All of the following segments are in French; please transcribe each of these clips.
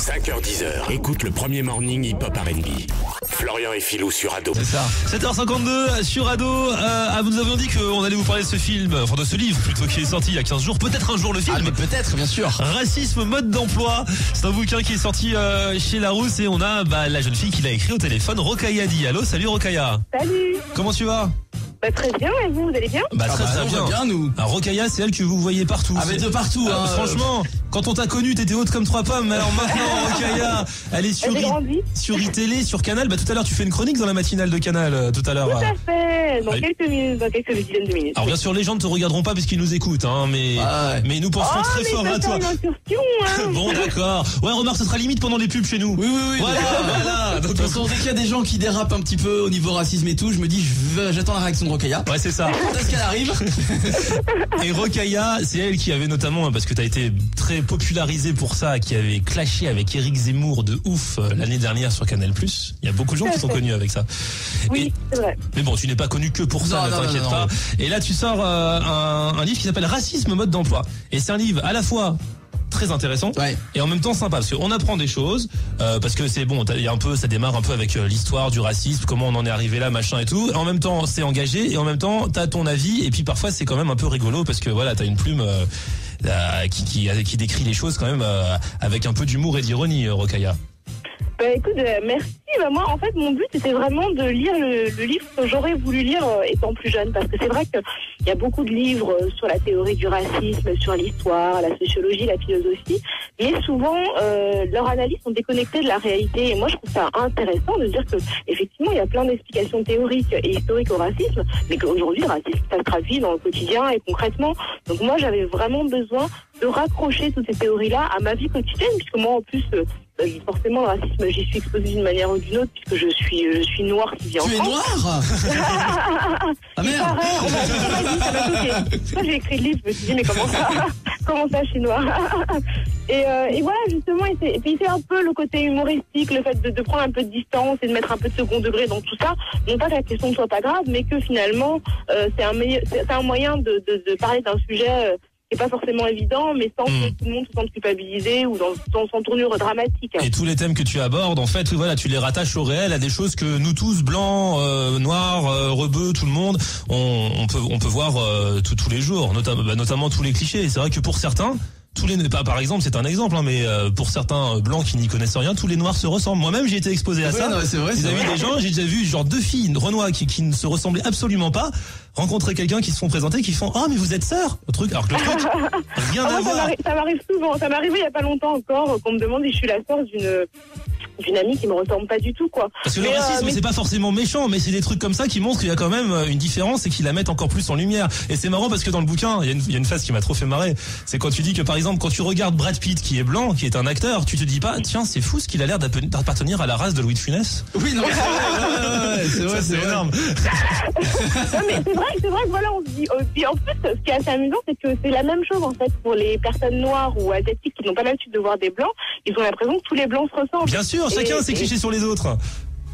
5h10, écoute le premier morning hip-hop R&B. Florian et Philou sur Ado. C'est ça. 7h52 sur Ado. Nous avions dit qu'on allait vous parler de ce film, enfin de ce livre plutôt, qui est sorti il y a 15 jours. Peut-être un jour le film. Ah mais peut-être, bien sûr. Racisme, mode d'emploi. C'est un bouquin qui est sorti chez Larousse et on a la jeune fille qui l'a écrit au téléphone, Rokhaya Di. Allô, salut Rokhaya. Salut. Comment tu vas? Très bien, et vous allez bien? Très on va bien nous. Alors, Rokhaya, c'est elle que vous voyez partout. Ah mais de partout hein. Franchement, quand on t'a connue, t'étais haute comme 3 pommes. Alors maintenant, Rokhaya, elle est sur iTélé, sur Canal. Tout à l'heure, tu fais une chronique dans la matinale de Canal. Tout à l'heure. Tout à fait, dans quelques minutes, dans quelques dizaines de minutes. Alors bien sûr, les gens ne te regarderont pas puisqu'ils nous écoutent, hein, mais nous pensons très fort à toi. Bon, d'accord. Ouais, remarque, ce sera limite pendant les pubs chez nous. Oui. Voilà. Donc, de toute façon, dès qu'il y a des gens qui dérapent un petit peu au niveau racisme et tout, je me dis, j'attends la réaction de Rokhaya. Ouais, c'est ça. Quand est-ce qu'elle arrive? Et Rokhaya, c'est elle qui avait notamment, parce que t'as été très popularisée pour ça, qui avait clashé avec Éric Zemmour de ouf l'année dernière sur Canal+. Il y a beaucoup de gens qui sont connus avec ça. Oui, c'est vrai. Mais bon, tu n'es pas connu que pour ça, ne t'inquiète pas. Et là, tu sors un livre qui s'appelle Racisme, mode d'emploi. Et c'est un livre à la fois très intéressant et en même temps sympa parce qu'on apprend des choses parce que c'est bon, il y a un peu, ça démarre un peu avec l'histoire du racisme, comment on en est arrivé là, machin et tout. Et en même temps, c'est engagé et en même temps, t'as ton avis et puis parfois c'est quand même un peu rigolo parce que voilà, t'as une plume qui décrit les choses quand même avec un peu d'humour et d'ironie, Rokhaya. Écoute, merci. Moi, en fait, mon but, c'était vraiment de lire le livre que j'aurais voulu lire étant plus jeune. Parce que c'est vrai qu'il y a beaucoup de livres sur la théorie du racisme, sur l'histoire, la sociologie, la philosophie. Mais souvent, leurs analyses sont déconnectées de la réalité. Et moi, je trouve ça intéressant de dire que, effectivement, il y a plein d'explications théoriques et historiques au racisme. Mais qu'aujourd'hui, le racisme, ça se traduit dans le quotidien et concrètement. Donc moi, j'avais vraiment besoin de raccrocher toutes ces théories-là à ma vie quotidienne. Puisque moi, en plus... forcément, le racisme, j'y suis exposée d'une manière ou d'une autre, puisque je suis noire qui vit en France. Tu es noire? Ah merde. Ça m'a choqué. Moi, j'ai écrit le livre, je me suis dit, mais comment ça, je suis noire? Et voilà, justement, et puis c'est un peu le côté humoristique, le fait de prendre un peu de distance et de mettre un peu de second degré dans tout ça. Non pas que la question ne soit pas grave, mais que finalement, c'est un moyen de parler d'un sujet... qui n'est pas forcément évident, mais sans que tout le monde se sente culpabilisé ou dans son tournure dramatique. Et tous les thèmes que tu abordes, en fait, voilà, tu les rattaches au réel, à des choses que nous tous, blancs, noirs, rebeux, tout le monde, on peut voir tous les jours, notamment tous les clichés. Et c'est vrai que pour certains, par exemple, c'est un exemple, hein, mais pour certains blancs qui n'y connaissent rien, tous les noirs se ressemblent. Moi-même, j'ai été exposé à ça. Non, c'est vrai. Des gens, j'ai déjà vu genre 2 filles renois qui ne se ressemblaient absolument pas, rencontrer quelqu'un qui se font présenter, qui font mais vous êtes sœurs, alors que le truc rien à voir. Ça m'arrive souvent. Ça m'est arrivé il y a pas longtemps encore qu'on me demande si je suis la sœur d'une amie qui me ressemble pas du tout, quoi. Parce que le racisme, c'est pas forcément méchant, mais c'est des trucs comme ça qui montrent qu'il y a quand même une différence et qui la mettent encore plus en lumière. Et c'est marrant parce que dans le bouquin, il y a une phase qui m'a trop fait marrer. C'est quand tu dis que, par exemple, quand tu regardes Brad Pitt, qui est blanc, qui est un acteur, tu te dis pas, tiens, c'est fou ce qu'il a l'air d'appartenir à la race de Louis de Funès. Oui, non, c'est vrai, c'est énorme. Non, mais c'est vrai que voilà, on se dit, puis en plus, ce qui est assez amusant, c'est que c'est la même chose, en fait, pour les personnes noires ou asiatiques qui n'ont pas l'habitude de voir des blancs. Ils ont l'impression que tous les blancs se ressemblent. Bien sûr, chacun a ses clichés sur les autres.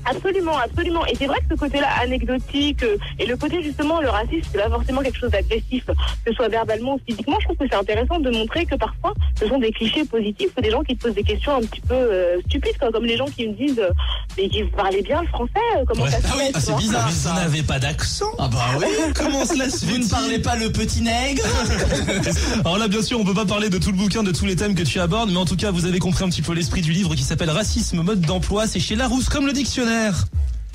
Absolument. Et c'est vrai que ce côté-là anecdotique et le côté justement le racisme, c'est pas forcément quelque chose d'agressif, que ce soit verbalement ou physiquement. Je trouve que c'est intéressant de montrer que parfois ce sont des clichés positifs ou des gens qui te posent des questions un petit peu stupides, quoi, comme les gens qui me disent mais vous parlez bien le français, comment ça se fait? C'est bizarre. Mais vous n'avez pas d'accent. Ah bah oui. Comment cela se fait? Vous ne parlez pas le petit nègre? Alors là, bien sûr, on peut pas parler de tout le bouquin, de tous les thèmes que tu abordes, mais en tout cas, vous avez compris un petit peu l'esprit du livre qui s'appelle Racisme, mode d'emploi. C'est chez Larousse, comme le dictionnaire.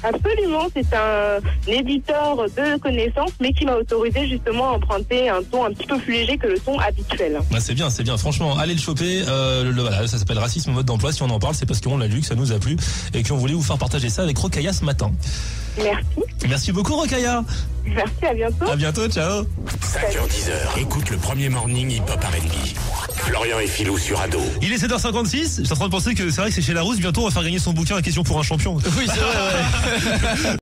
Absolument, c'est un éditeur de connaissances, mais qui m'a autorisé justement à emprunter un ton un petit peu plus léger que le ton habituel. C'est bien, franchement, allez le choper, voilà, ça s'appelle Racisme, mode d'emploi. Si on en parle, c'est parce qu'on l'a lu, que ça nous a plu et qu'on voulait vous faire partager ça avec Rokhaya ce matin. Merci beaucoup, Rokhaya. Merci, à bientôt. À bientôt, ciao. 5h10, écoute le premier morning hip-hop R&B. Florian et Philou sur Ado. Il est 7h56, je suis en train de penser que c'est vrai que c'est chez Larousse, bientôt on va faire gagner son bouquin à question pour un champion. Oui, c'est vrai, ouais.